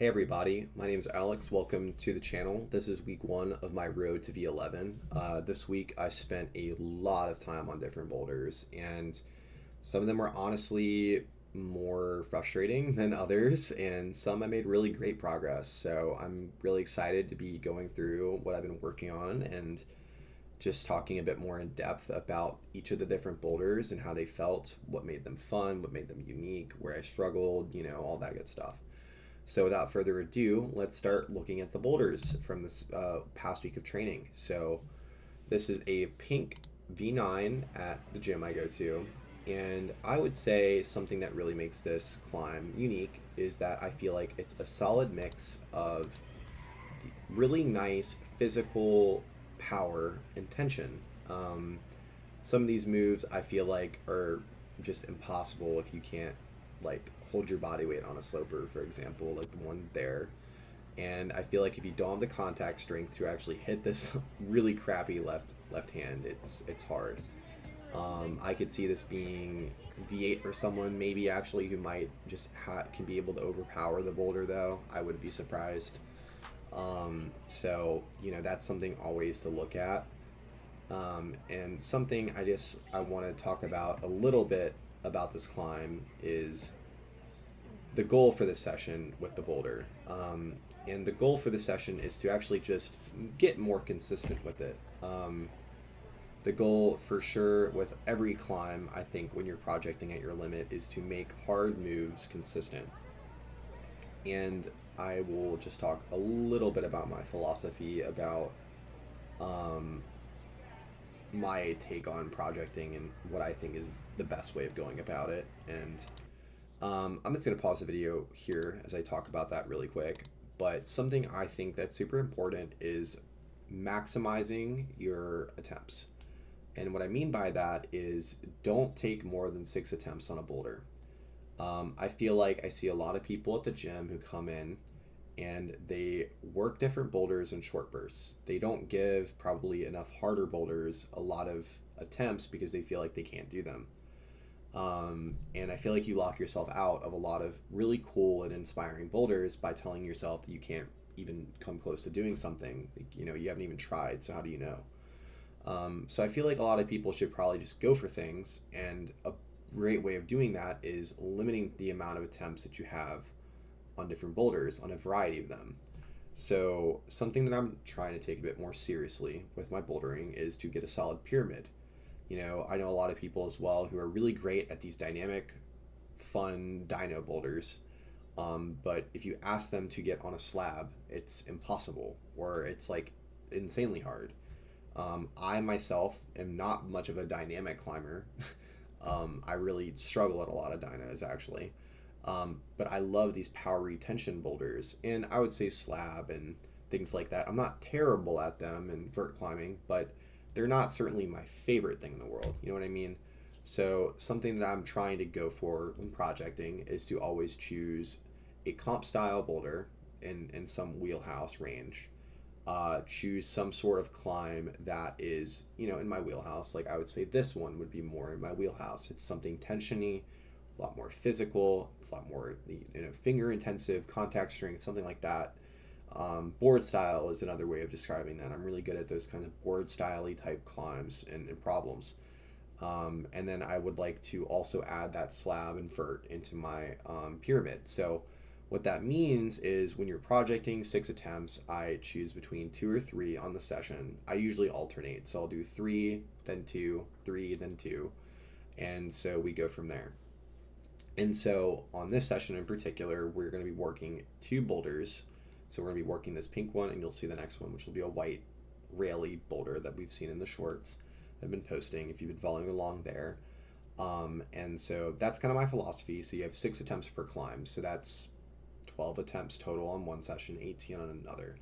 Hey everybody, my name is Alex. Welcome to the channel. This is week one of my road to V11. This week I spent a lot of time on different boulders, and some of them were honestly more frustrating than others, and some I made really great progress. So I'm really excited to be going through what I've been working on and just talking a bit more in depth about each of the different boulders and how they felt, what made them fun, what made them unique, where I struggled, all that good stuff. So without further ado, let's start looking at the boulders from this past week of training. So this is a pink V9 at the gym I go to. And I would say something that really makes this climb unique is that I feel like it's a solid mix of really nice physical power and tension. Um, some of these moves I feel like are just impossible if you can't like hold your body weight on a sloper, for example, like the one there. And I feel like if you don't have the contact strength to actually hit this really crappy left hand, it's hard. I could see this being V8 for someone maybe actually who might just can be able to overpower the boulder though. I wouldn't be surprised. So that's something always to look at. And something I want to talk about a little bit about this climb is the goal for this session with the boulder. And the goal for the session is to actually just get more consistent with it. The goal for sure with every climb, I think, when you're projecting at your limit, is to make hard moves consistent. And I will just talk a little bit about my philosophy about um, my take on projecting and what I think is the best way of going about it. And I'm just going to pause the video here as I talk about that really quick. But something I think that's super important is maximizing your attempts. And what I mean by that is don't take more than 6 attempts on a boulder. I feel like I see a lot of people at the gym who come in and they work different boulders in short bursts. They don't give probably enough harder boulders a lot of attempts because they feel like they can't do them. And I feel like you lock yourself out of a lot of really cool and inspiring boulders by telling yourself that you can't even come close to doing something. You haven't even tried, so how do you know? So I feel like a lot of people should probably just go for things, and a great way of doing that is limiting the amount of attempts that you have on different boulders, on a variety of them. So something that I'm trying to take a bit more seriously with my bouldering is to get a solid pyramid. I know a lot of people as well who are really great at these dynamic, fun dyno boulders. But if you ask them to get on a slab, it's impossible, or it's like insanely hard. I myself am not much of a dynamic climber. I really struggle at a lot of dynos actually. But I love these power retention boulders, and I would say slab and things like that. I'm not terrible at them in vert climbing, but they're not certainly my favorite thing in the world. You know what I mean? So something that I'm trying to go for when projecting is to always choose a comp style boulder in some wheelhouse range. Choose some sort of climb that is, in my wheelhouse. Like I would say this one would be more in my wheelhouse. It's something tensiony, a lot more physical. It's a lot more, finger intensive, contact strength, something like that. Board style is another way of describing that. I'm really good at those kinds of board style-y type climbs and problems. And then I would like to also add that slab and vert into my pyramid. So what that means is when you're projecting 6 attempts, I choose between 2 or 3 on the session. I usually alternate. So I'll do 3, then 2, 3, then 2. And so we go from there. And so on this session in particular, we're going to be working 2 boulders. So we're going to be working this pink one, and you'll see the next one, which will be a white raily boulder that we've seen in the shorts I've been posting if you've been following along there. And so that's kind of my philosophy. So you have 6 attempts per climb. So that's 12 attempts total on one session, 18 on another.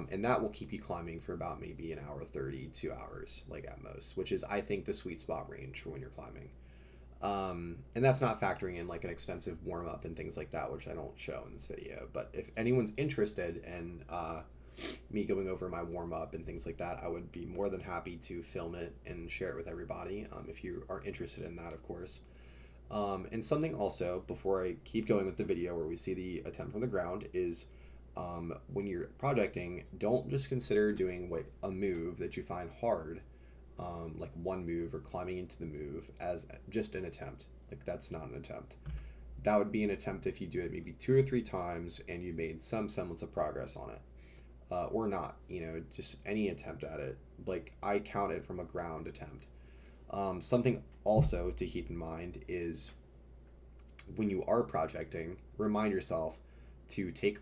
And that will keep you climbing for about maybe an hour 30, 2 hours, like at most, which is, I think, the sweet spot range for when you're climbing. And that's not factoring in like an extensive warm up and things like that, which I don't show in this video. But if anyone's interested in me going over my warm up and things like that, I would be more than happy to film it and share it with everybody. If you are interested in that, of course. And something also, before I keep going with the video where we see the attempt from the ground, is when you're projecting, don't just consider doing like a move that you find hard, like one move or climbing into the move, as just an attempt. Like, that's not an attempt. That would be an attempt if you do it maybe 2 or 3 times and you made some semblance of progress on it. Or not, just any attempt at it. Like, I count it from a ground attempt. Something also to keep in mind is when you are projecting, remind yourself to take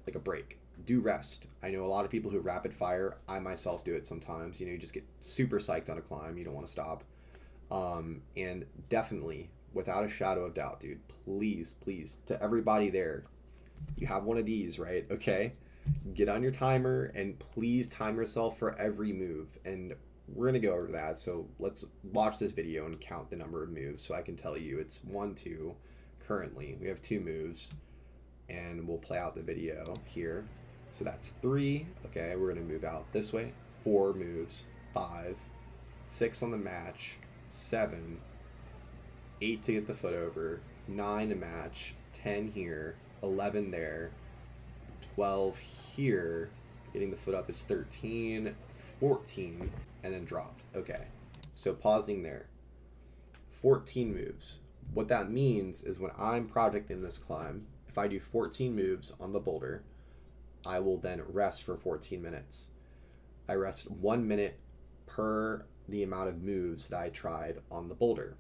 like a break, do rest. I know a lot of people who rapid fire. I myself do it sometimes. You just get super psyched on a climb. You don't want to stop. And definitely, without a shadow of doubt, dude, please, to everybody there, you have one of these, right? Okay, get on your timer and please time yourself for every move. And we're gonna go over that. So let's watch this video and count the number of moves so I can tell you it's 1, 2. Currently, we have 2 moves, and we'll play out the video here. So that's 3. Okay, we're gonna move out this way. 4 moves, 5, 6 on the match, 7, 8 to get the foot over, 9 to match, 10 here, 11 there, 12 here. Getting the foot up is 13, 14, and then dropped. Okay, so pausing there. 14 moves. What that means is when I'm projecting this climb, if I do 14 moves on the boulder, I will then rest for 14 minutes. I rest 1 minute per the amount of moves that I tried on the boulder.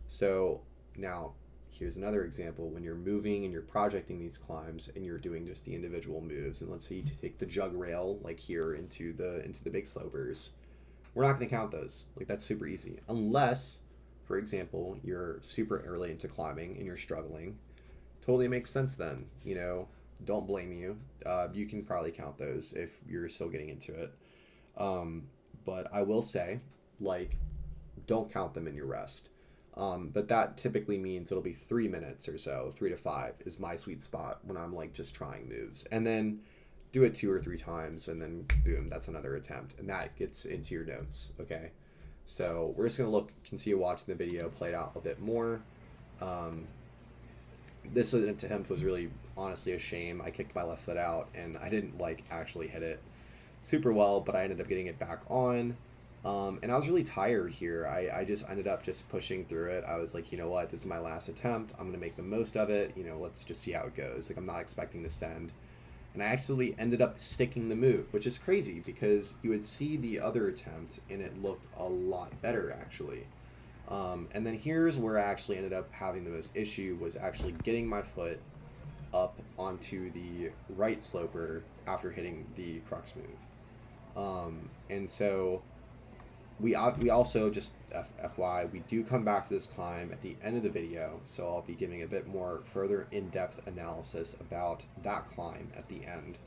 So now here's another example. When you're moving and you're projecting these climbs and you're doing just the individual moves, and let's say you take the jug rail like here into the big slopers, we're not going to count those. Like, that's super easy, unless, for example, you're super early into climbing and you're struggling. Totally makes sense then. Don't blame you. You can probably count those if you're still getting into it. But I will say, like, don't count them in your rest. But that typically means it'll be 3 minutes or so. 3 to 5 is my sweet spot when I'm like just trying moves. And then do it 2 or 3 times, and then boom, that's another attempt. And that gets into your notes, okay? So we're just gonna continue watching the video, play it out a bit more. This attempt was really, honestly, a shame. I kicked my left foot out, and I didn't actually hit it super well, but I ended up getting it back on. And I was really tired here. I just ended up just pushing through it. I was like, you know what, this is my last attempt. I'm gonna make the most of it. Let's just see how it goes. Like, I'm not expecting to send. And I actually ended up sticking the move, which is crazy because you would see the other attempt and it looked a lot better, actually. And then here's where I actually ended up having the most issue, was actually getting my foot up onto the right sloper after hitting the crux move. And so we also, just FYI, we do come back to this climb at the end of the video, so I'll be giving a bit more further in-depth analysis about that climb at the end,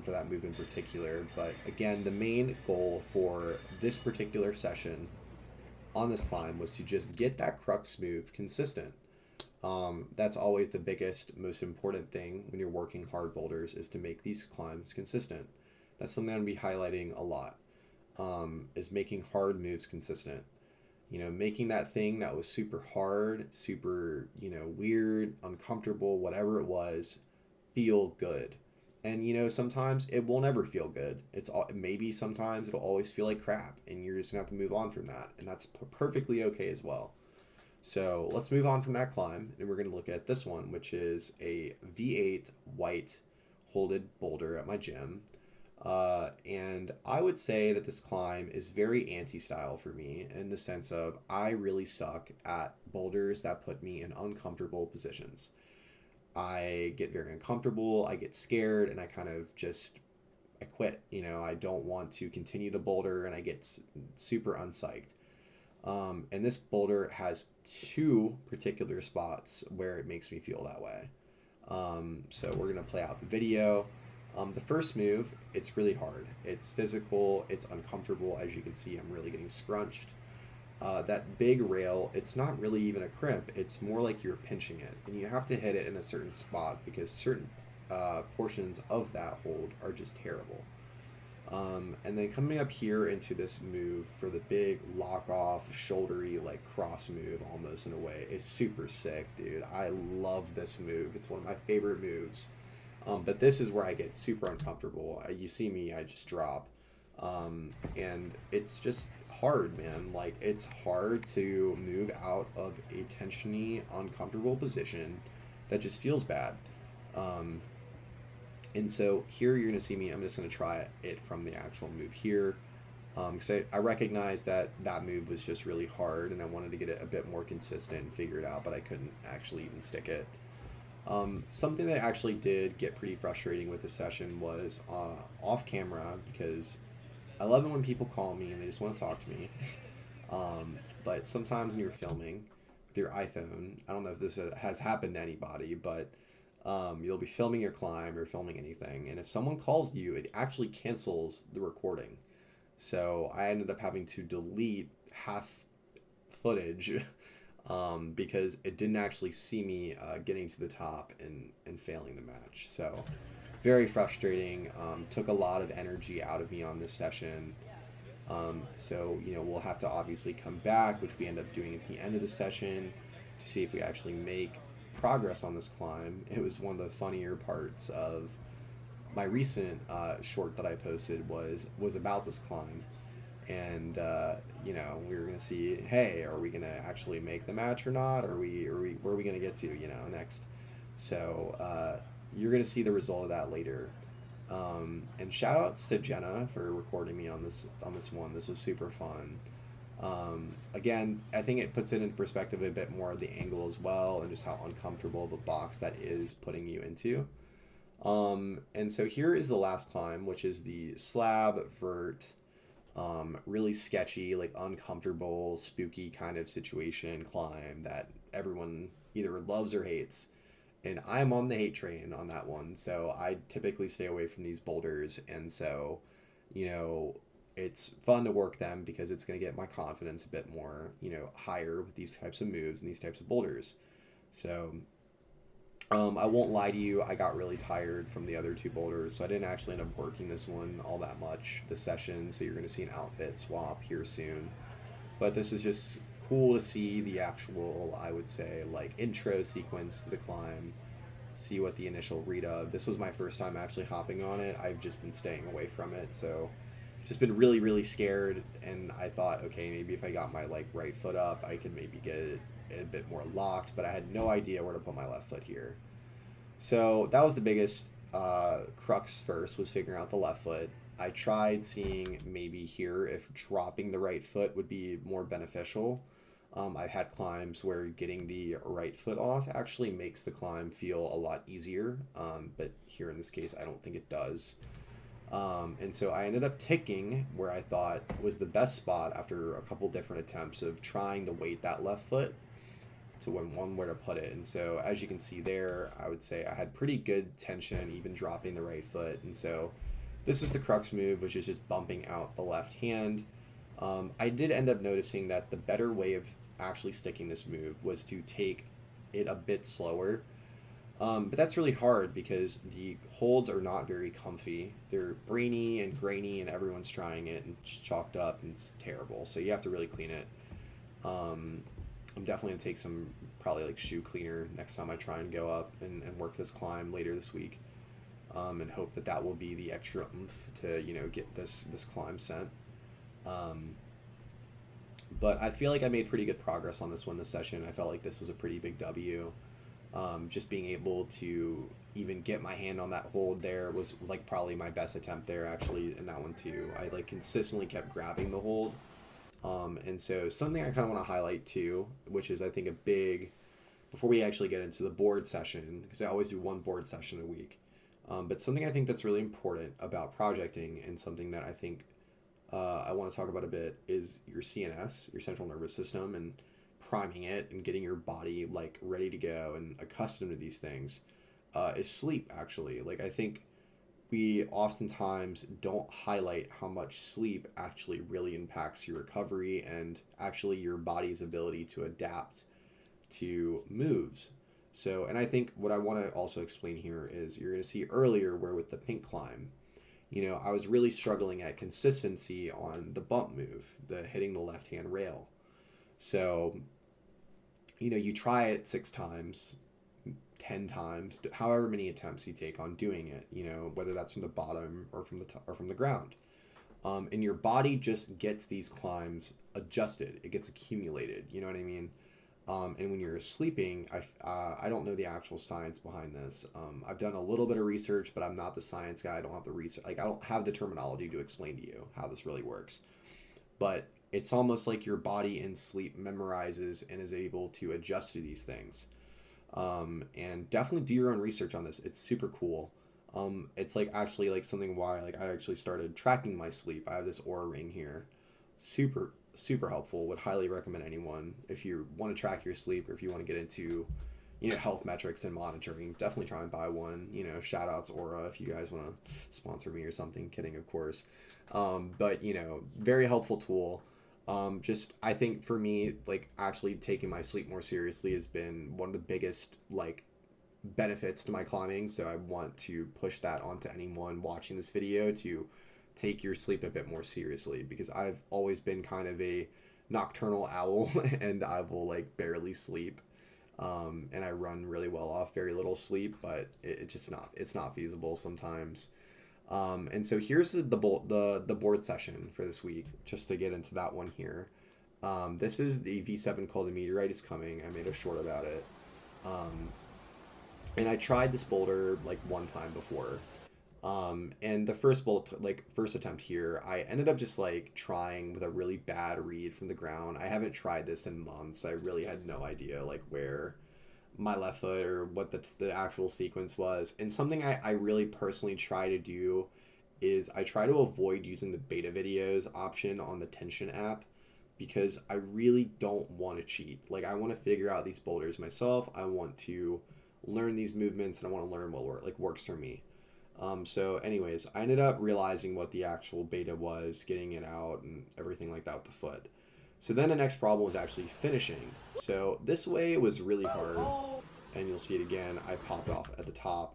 for that move in particular. But again, the main goal for this particular session on this climb was to just get that crux move consistent. That's always the biggest, most important thing when you're working hard boulders, is to make these climbs consistent. That's something I'm going to be highlighting a lot, is making hard moves consistent. Making that thing that was super hard, super, weird, uncomfortable, whatever it was, feel good. And sometimes it will never feel good. Maybe sometimes it'll always feel like crap, and you're just gonna have to move on from that, and that's perfectly okay as well. So let's move on from that climb, and we're gonna look at this one, which is a V8 white holded boulder at my gym. And I would say that this climb is very anti-style for me, in the sense of I really suck at boulders that put me in uncomfortable positions. I get very uncomfortable, I get scared, and I kind of I quit. I don't want to continue the boulder, and I get super unpsyched. And this boulder has 2 particular spots where it makes me feel that way. So we're going to play out the video. The first move, it's really hard. It's physical, it's uncomfortable. As you can see, I'm really getting scrunched. That big rail, it's not really even a crimp. It's more like you're pinching it. And you have to hit it in a certain spot because certain portions of that hold are just terrible. And then coming up here into this move for the big lock off, shouldery, like cross move almost in a way is super sick, dude. I love this move. It's one of my favorite moves. But this is where I get super uncomfortable. You see me, I just drop. And it's just hard, man. Like, it's hard to move out of a tensiony, uncomfortable position that just feels bad. Um, and so here you're going to see me, I'm just going to try it from the actual move here. Because I recognize that that move was just really hard and I wanted to get it a bit more consistent and figure it out, but I couldn't actually even stick it. Something that actually did get pretty frustrating with this session was off camera, because I love it when people call me and they just want to talk to me. But sometimes when you're filming with your iPhone, I don't know if this has happened to anybody, but you'll be filming your climb or filming anything, and if someone calls you, it actually cancels the recording. So I ended up having to delete half footage because it didn't actually see me getting to the top and failing the match. So very frustrating. Took a lot of energy out of me on this session. So, we'll have to obviously come back, which we end up doing at the end of the session, to see if we actually make progress on this climb. It was one of the funnier parts of my recent short that I posted was about this climb. And, we were going to see, hey, are we going to actually make the match or not? Where are we going to get to, next? So you're going to see the result of that later. And shout outs to Jenna for recording me on this one. This was super fun. Again, I think it puts it into perspective a bit more of the angle as well, and just how uncomfortable of a box that is putting you into. And so here is the last climb, which is the slab vert, really sketchy, like uncomfortable, spooky kind of situation climb that everyone either loves or hates. And I'm on the hate train on that one, so I typically stay away from these boulders. And so, it's fun to work them because it's going to get my confidence a bit more, higher with these types of moves and these types of boulders. So I won't lie to you, I got really tired from the other two boulders, so I didn't actually end up working this one all that much this session. So you're going to see an outfit swap here soon. But this is just cool to see the actual, I would say, like intro sequence to the climb, see what the initial read of. This was my first time actually hopping on it. I've just been staying away from it, so just been really, really scared. And I thought, okay, maybe if I got my like right foot up, I could maybe get it a bit more locked, but I had no idea where to put my left foot here. So that was the biggest crux first, was figuring out the left foot. I tried seeing maybe here if dropping the right foot would be more beneficial. I've had climbs where getting the right foot off actually makes the climb feel a lot easier, but here in this case I don't think it does. And so I ended up ticking where I thought was the best spot after a couple different attempts of trying to weight that left foot to where to put it. And so as you can see there, I would say I had pretty good tension even dropping the right foot. And so this is the crux move, which is just bumping out the left hand. I did end up noticing that the better way of actually sticking this move was to take it a bit slower. But that's really hard because the holds are not very comfy. They're brainy and grainy, and everyone's trying it and it's chalked up, and it's terrible. So you have to really clean it. I'm definitely going to take some probably like shoe cleaner next time I try and go up and work this climb later this week. And hope that will be the extra oomph to get this climb sent. But I feel like I made pretty good progress on this one this session. I felt like this was a pretty big W. Just being able to even get my hand on that hold there was like probably my best attempt there actually in that one too. I like consistently kept grabbing the hold. And so something I kind of want to highlight too, which is I think a big, before we actually get into the board session, because I always do one board session a week. But something I think that's really important about projecting, and something that I think I want to talk about a bit, is your CNS, your central nervous system, and priming it and getting your body like ready to go and accustomed to these things, is sleep actually. Like I think we oftentimes don't highlight how much sleep actually really impacts your recovery and actually your body's ability to adapt to moves. So, and I think what I want to also explain here is you're going to see earlier where with the pink climb, I was really struggling at consistency on the bump move, the hitting the left hand rail. So, you try it 6 times, 10 times, however many attempts you take on doing it, whether that's from the bottom or from the top or from the ground. And your body just gets these climbs adjusted. It gets accumulated. You know what I mean? And when you're sleeping, I don't know the actual science behind this. I've done a little bit of research, but I'm not the science guy. I don't have the research. Like, I don't have the terminology to explain to you how this really works. But it's almost like your body in sleep memorizes and is able to adjust to these things. And definitely do your own research on this. It's super cool. It's like actually like something why like I actually started tracking my sleep. I have this Aura ring here. Super super helpful. Would highly recommend anyone if you want to track your sleep or if you want to get into health metrics and monitoring. Definitely try and buy one. Shout outs Aura if you guys want to sponsor me or something. Kidding, of course. But very helpful tool. Just I think for me, like actually taking my sleep more seriously has been one of the biggest like benefits to my climbing. So I want to push that onto anyone watching this video to take your sleep a bit more seriously, because I've always been kind of a nocturnal owl and I will like barely sleep. And I run really well off very little sleep, but it just it's not feasible sometimes. And so here's the board session for this week, just to get into that one here. This is the V7 called The Meteorite Is Coming. I made a short about it. And I tried this boulder like one time before. And the first attempt here, I ended up just like trying with a really bad read from the ground. I haven't tried this in months. I really had no idea like where my left foot or what the actual sequence was. And something I really personally try to do is I try to avoid using the beta videos option on the tension app, because I really don't want to cheat. Like, I want to figure out these boulders myself. I want to learn these movements and I want to learn what works for me. So anyways, I ended up realizing what the actual beta was, getting it out and everything like that with the foot. So then the next problem was actually finishing. So this way it was really hard, and you'll see it again. I popped off at the top.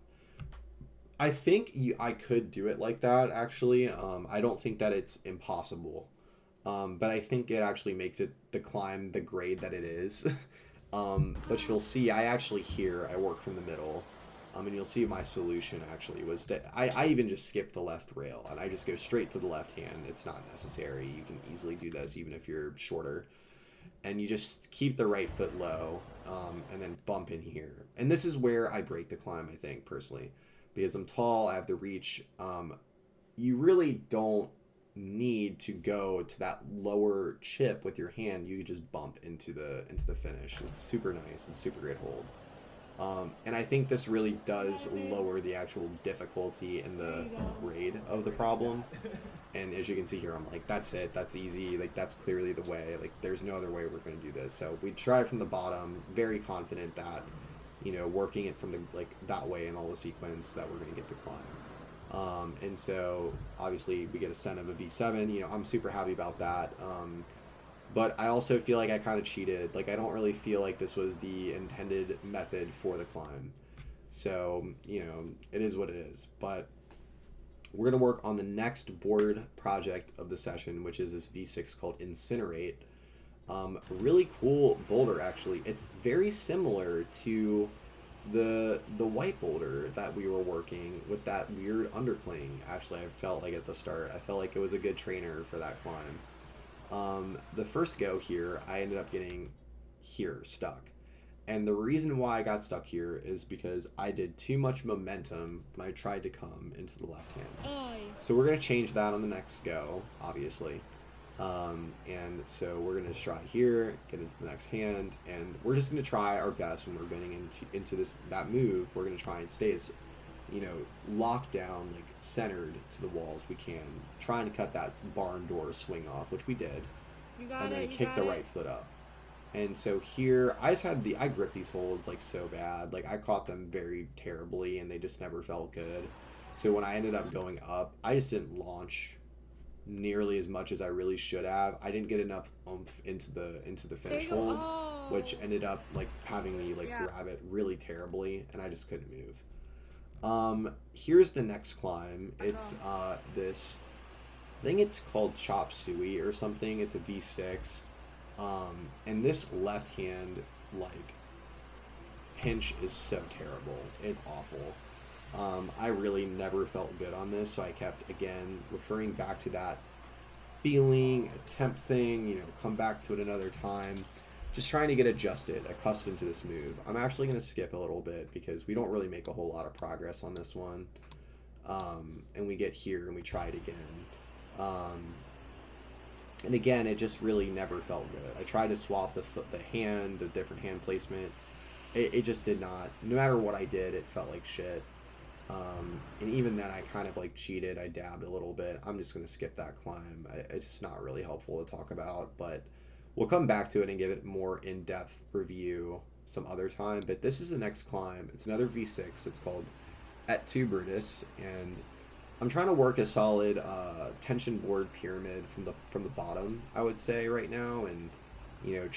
I think I could do it like that, actually. I don't think that it's impossible, but I think it actually makes it the climb the grade that it is. But you'll see I work from the middle. And you'll see my solution actually was that I even just skip the left rail and I just go straight to the left hand. It's not necessary. You can easily do this even if you're shorter. And you just keep the right foot low, and then bump in here. And this is where I break the climb, I think, personally. Because I'm tall, I have the reach. You really don't need to go to that lower chip with your hand. You could just bump into the finish. It's super nice. It's a super great hold. And I think this really does lower the actual difficulty and the grade of the problem. And as you can see here, I'm like, that's it, that's easy, like that's clearly the way, like there's no other way we're going to do this. So we try from the bottom, very confident that, working it from the that way in all the sequence that we're going to get the climb. And so obviously we get a cent of a V7, I'm super happy about that. But I also feel like I kind of cheated. Like, I don't really feel like this was the intended method for the climb. So, it is what it is. But we're going to work on the next board project of the session, which is this V6 called Incinerate. Really cool boulder, actually. It's very similar to the white boulder that we were working with, that weird undercling. Actually, I felt like at the start. I felt like it was a good trainer for that climb. The first go here, I ended up getting here stuck. And the reason why I got stuck here is because I did too much momentum when I tried to come into the left hand. So we're going to change that on the next go, obviously. And so we're going to try here, get into the next hand, and we're just going to try our best when we're getting into that move. We're going to try and stay as locked down, like centered to the walls we can, trying to cut that barn door swing off, which we did, and then kick the right foot up. And so here I gripped these holds like so bad, like I caught them very terribly and they just never felt good. So when I ended up going up, I just didn't launch nearly as much as I really should have. I didn't get enough oomph into the finish hold, which ended up like having me grab it really terribly, and I just couldn't move. Here's the next climb. It's this. I think it's called Chop Suey or something. It's a V6. And this left hand like pinch is so terrible. It's awful. I really never felt good on this, so I kept again referring back to that feeling, attempt thing. Come back to it another time. Just trying to get adjusted, accustomed to this move. I'm actually going to skip a little bit because we don't really make a whole lot of progress on this one. And we get here and we try it again. And again, it just really never felt good. I tried to swap the hand, the different hand placement. It just did not. No matter what I did, it felt like shit. And even then, I kind of like cheated. I dabbed a little bit. I'm just going to skip that climb. It's just not really helpful to talk about, but we'll come back to it and give it more in-depth review some other time. But this is the next climb. It's another V6. It's called Et Tu Brutus, and I'm trying to work a solid tension board pyramid from the bottom, I would say right now, and I'm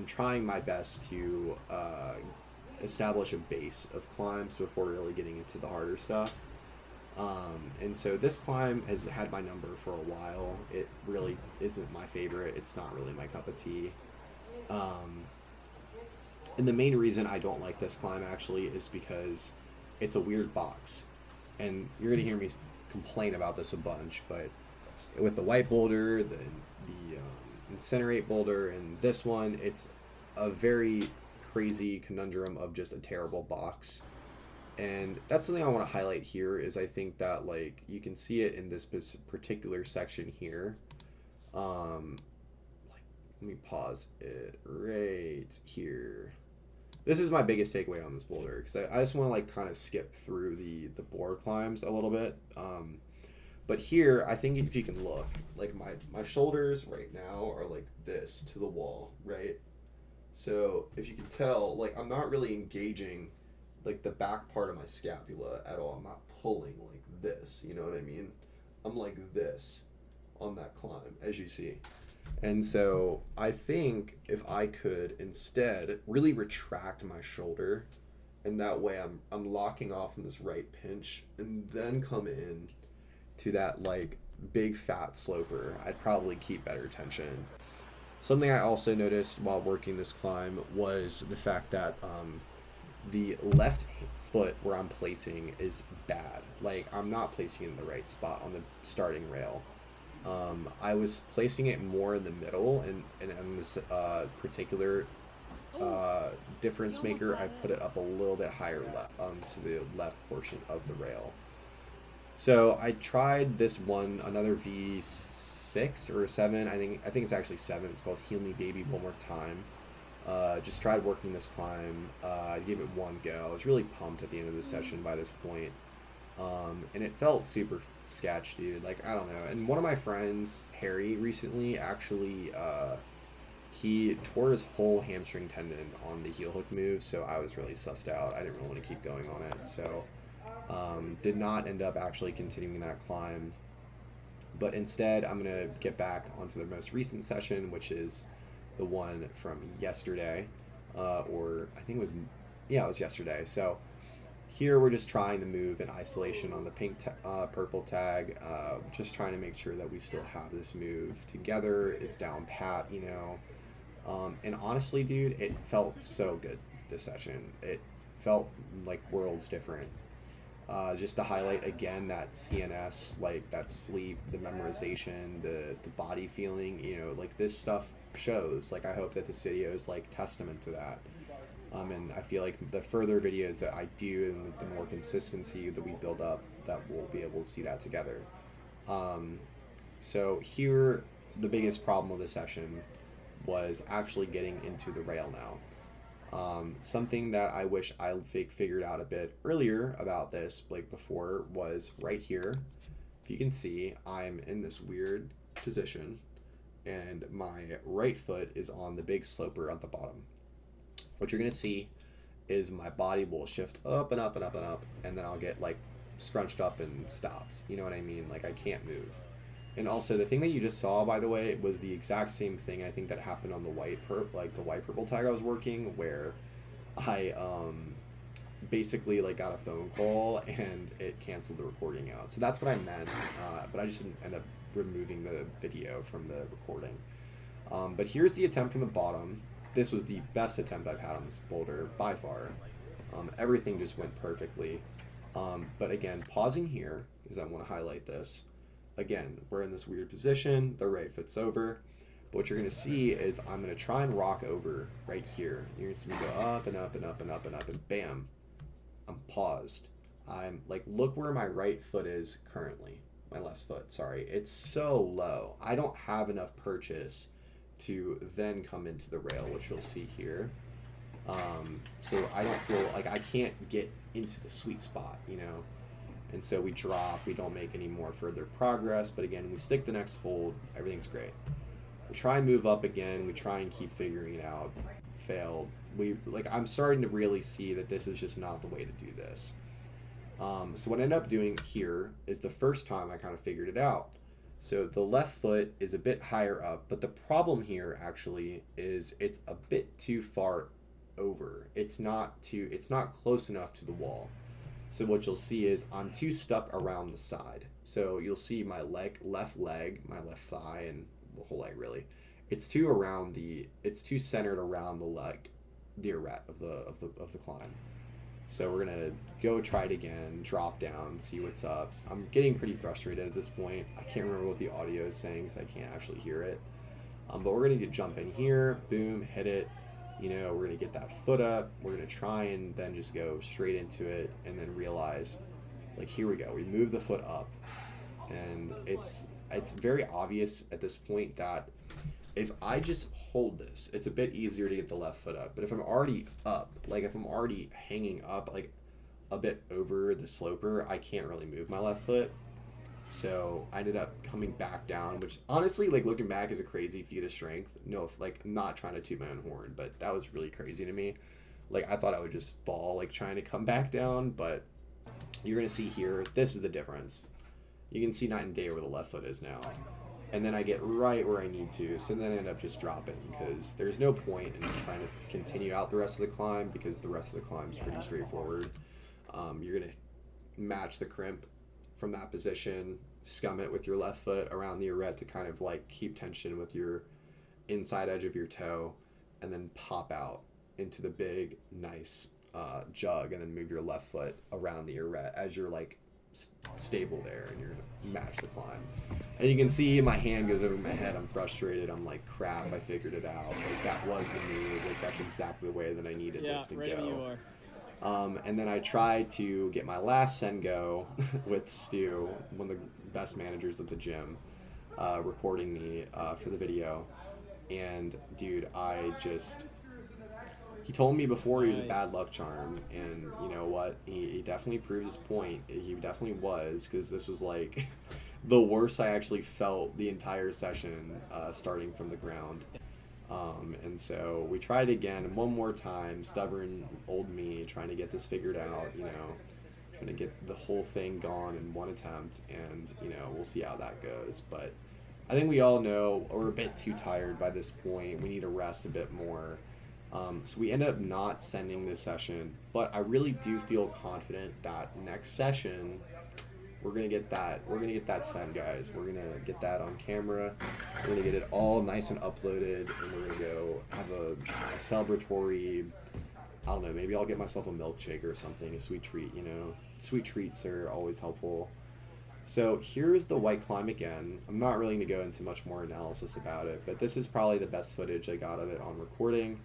trying my best to establish a base of climbs before really getting into the harder stuff. And so this climb has had my number for a while. It really isn't my favorite. It's not really my cup of tea. And the main reason I don't like this climb actually is because it's a weird box. And you're going to hear me complain about this a bunch, but with the white boulder, the incinerate boulder, and this one, it's a very crazy conundrum of just a terrible box. And that's something I want to highlight here is I think that like you can see it in this particular section here. Let me pause it right here. This is my biggest takeaway on this boulder because I just want to like kind of skip through the board climbs a little bit. But here, I think if you can look, like my shoulders right now are like this to the wall, right? So if you can tell, like I'm not really engaging like the back part of my scapula at all. I'm not pulling like this, you know what I mean? I'm like this on that climb, as you see. And so I think if I could instead really retract my shoulder, and that way I'm locking off in this right pinch, and then come in to that like big fat sloper, I'd probably keep better tension. Something I also noticed while working this climb was the fact that the left foot where I'm placing is bad. Like I'm not placing it in the right spot on the starting rail. I was placing it more in the middle, and on this particular difference maker, I put it up a little bit higher to the left portion of the rail. So I tried this one, another V6 or 7. I think it's actually 7. It's called Heal Me Baby One More Time. Just tried working this climb. I gave it one go. I was really pumped at the end of the session by this point. And it felt super sketch, dude. Like, I don't know. And one of my friends, Harry, recently actually, he tore his whole hamstring tendon on the heel hook move, so I was really sussed out. I didn't really want to keep going on it, so did not end up actually continuing that climb. But instead, I'm going to get back onto the most recent session, which is the one from yesterday, or I think it was yesterday. So here we're just trying to move in isolation on the purple tag, just trying to make sure that we still have this move together. It's down pat, and honestly, dude, it felt so good this session. It felt like worlds different. Just to highlight again that CNS, like that sleep, the memorization, the body feeling, like this stuff shows. Like I hope that this video is like testament to that. And I feel like the further videos that I do and the more consistency that we build up, that we'll be able to see that together. So here, the biggest problem of the session was actually getting into the rail now. Something that I wish I figured out a bit earlier about this, like before, was right here. If you can see, I'm in this weird position, and my right foot is on the big sloper at the bottom. What you're going to see is my body will shift up and up and up and up, and then I'll get like scrunched up and stopped. You know what I mean? Like I can't move. And also the thing that you just saw, by the way, was the exact same thing I think that happened on the white purple tag I was working, where I basically like got a phone call and it canceled the recording out. So that's what I meant, but I just didn't end up removing the video from the recording. But here's the attempt from the bottom. This was the best attempt I've had on this boulder by far. Everything just went perfectly. But again, pausing here, because I want to highlight this. Again, we're in this weird position, the right foot's over. But what you're going to see is I'm going to try and rock over right here. You're going to see me go up and up and up and up and up, and bam, I'm paused. I'm like, look where my right foot is currently. My left foot, sorry. It's so low. I don't have enough purchase to then come into the rail, which you'll see here. So I don't feel like I can't get into the sweet spot, you know? And so we drop, we don't make any more further progress, but again, we stick the next hold, everything's great. We try and move up again, we try and keep figuring it out, failed. I'm starting to really see that this is just not the way to do this. So what I ended up doing here is the first time I kind of figured it out. So the left foot is a bit higher up, but the problem here actually is it's a bit too far over. It's not close enough to the wall. So what you'll see is I'm too stuck around the side. So you'll see my left leg, my left thigh, and the whole leg really. It's too centered around the leg, the arete of the climb. So we're gonna go try it again, drop down, see what's up. I'm getting pretty frustrated at this point. I can't remember what the audio is saying because I can't actually hear it. But we're gonna jump in here, boom, hit it. You know, we're gonna get that foot up. We're gonna try and then just go straight into it, and then realize, like, here we go. We move the foot up, and it's very obvious at this point that if I just hold this, it's a bit easier to get the left foot up. But if I'm already up, like if I'm already hanging up like a bit over the sloper, I can't really move my left foot. So I ended up coming back down, which honestly, like looking back, is a crazy feat of strength. No, like I'm not trying to toot my own horn, but that was really crazy to me. Like I thought I would just fall, like trying to come back down, but you're gonna see here, this is the difference. You can see night and day where the left foot is now. And then I get right where I need to, so then I end up just dropping, because there's no point in trying to continue out the rest of the climb, because the rest of the climb is pretty straightforward. You're going to match the crimp from that position, scum it with your left foot around the arete to kind of like keep tension with your inside edge of your toe, and then pop out into the big, nice jug, and then move your left foot around the arete as you're like stable there, and you're gonna match the climb. And you can see my hand goes over my head. I'm frustrated. I'm like, crap, I figured it out. Like that was the move. Like that's exactly the way that I needed this to right go. You are. And then I tried to get my last send go with Stu, one of the best managers at the gym, recording me for the video. And dude, he told me before he was a bad luck charm, and you know what? He definitely proved his point. He definitely was, because this was like the worst I actually felt the entire session, starting from the ground. And so we tried again one more time, stubborn old me, trying to get this figured out, you know, trying to get the whole thing gone in one attempt, and you know, we'll see how that goes. But I think we all know we're a bit too tired by this point. We need to rest a bit more. So we ended up not sending this session, but I really do feel confident that next session we're gonna get that send, guys. We're gonna get that on camera. We're gonna get it all nice and uploaded, and we're gonna go have a celebratory, I don't know, maybe I'll get myself a milkshake or something, a sweet treat, you know. Sweet treats are always helpful. So here's the white climb again. I'm not really gonna go into much more analysis about it, but this is probably the best footage I got of it on recording.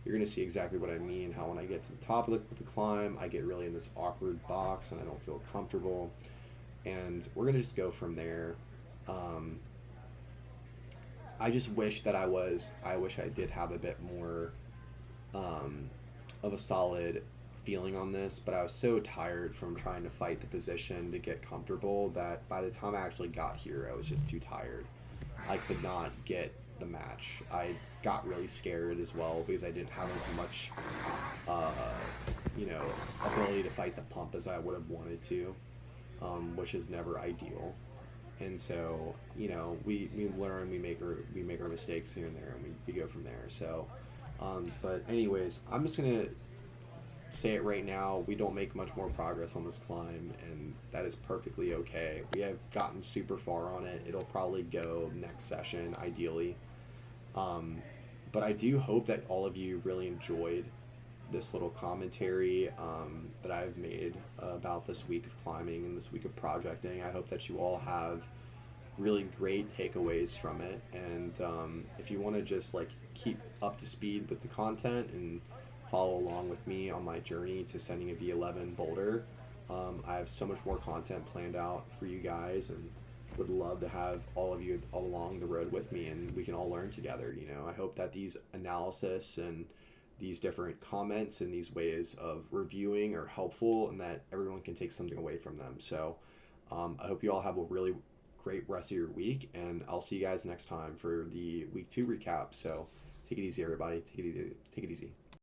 You're going to see exactly what I mean, how when I get to the top of the climb, I get really in this awkward box and I don't feel comfortable. And we're going to just go from there. I just wish that I did have a bit more of a solid feeling on this, but I was so tired from trying to fight the position to get comfortable that by the time I actually got here, I was just too tired. I could not get the match. I got really scared as well because I didn't have as much ability to fight the pump as I would have wanted to, which is never ideal. And so, you know, we learn, we make our mistakes here and there, and we go from there. So but anyways, I'm just gonna say it right now, we don't make much more progress on this climb, and that is perfectly okay. We have gotten super far on it. It'll probably go next session, ideally. Um, but I do hope that all of you really enjoyed this little commentary that I've made about this week of climbing and this week of projecting. I hope that you all have really great takeaways from it. And if you want to just like keep up to speed with the content and follow along with me on my journey to sending a V11 boulder, I have so much more content planned out for you guys, and would love to have all of you all along the road with me, and we can all learn together. I hope that these analysis and these different comments and these ways of reviewing are helpful, and that everyone can take something away from them. So I hope you all have a really great rest of your week, and I'll see you guys next time for the week 2 recap. So take it easy, everybody. Take it easy.